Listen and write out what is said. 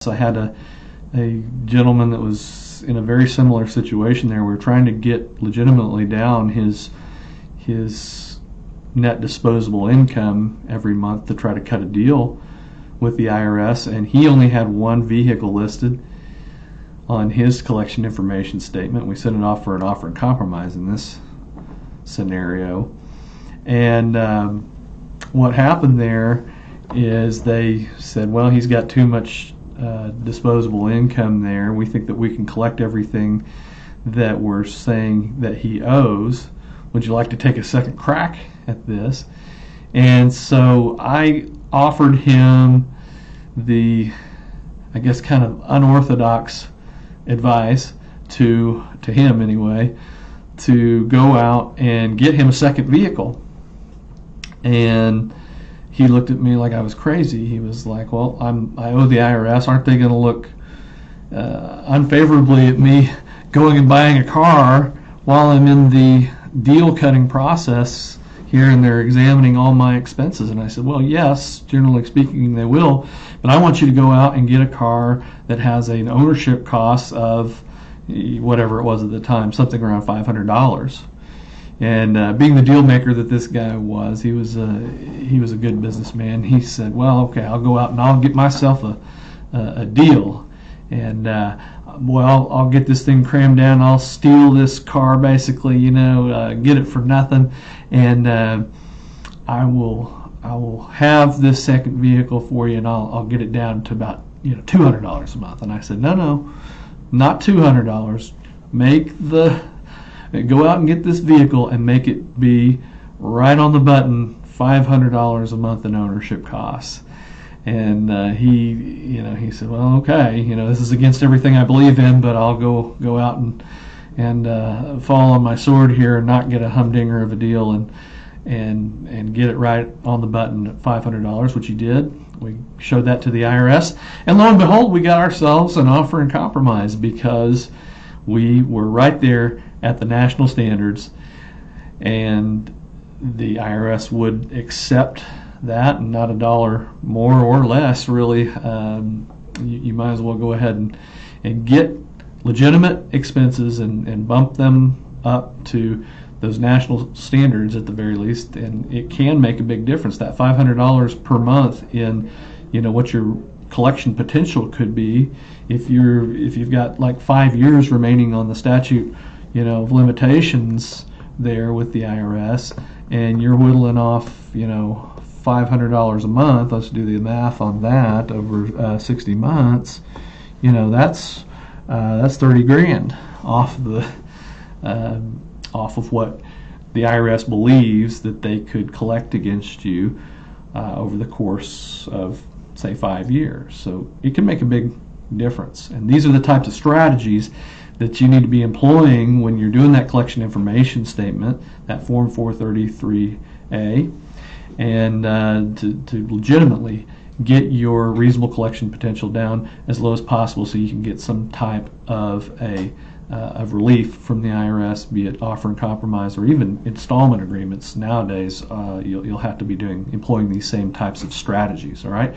So I had a gentleman that was in a very similar situation there. We were trying to get legitimately down his net disposable income every month to try to cut a deal with the IRS, and he only had one vehicle listed on his collection information statement. We sent it off for an offer and compromise in this scenario, and what happened there is they said, well, he's got too much disposable income there. We think that we can collect everything that we're saying that he owes. Would you like to take a second crack at this? And so I offered him the, I guess, kind of unorthodox advice to him anyway, to go out and get him a second vehicle. And he looked at me like I was crazy. He was like, well, I owe the IRS. Aren't they going to look unfavorably at me going and buying a car while I'm in the deal cutting process here, and they're examining all my expenses? And I said, well, yes, generally speaking they will, but I want you to go out and get a car that has an ownership cost of whatever it was at the time, something around $500. And being the deal maker that this guy was, he was a good businessman. He said, well, okay, I'll go out and I'll get myself a deal, and well, I'll get this thing crammed down. I'll steal this car, basically, get it for nothing, and I will have this second vehicle for you, and I'll get it down to about $200 a month. And I said, no, not $200. Go out and get this vehicle and make it be right on the button, $500 a month in ownership costs. And he said, well, okay, this is against everything I believe in, but I'll go out and fall on my sword here and not get a humdinger of a deal and get it right on the button at $500, which he did. We showed that to the IRS, and lo and behold, we got ourselves an offer and compromise, because we were right there at the national standards, and the IRS would accept that, and not a dollar more or less, really. You might as well go ahead and get legitimate expenses and bump them up to those national standards at the very least, and it can make a big difference. That $500 per month in what your collection potential could be if you've got like 5 years remaining on the statute of limitations there with the IRS, and you're whittling off $500 a month. Let's do the math on that over 60 months. That's 30 grand off of what the IRS believes that they could collect against you over the course of, say, 5 years. So it can make a big difference, and these are the types of strategies that you need to be employing when you're doing that collection information statement, that Form 433A, and to legitimately get your reasonable collection potential down as low as possible, so you can get some type of of relief from the IRS, be it offer and compromise or even installment agreements. Nowadays, you'll have to be employing these same types of strategies. All right.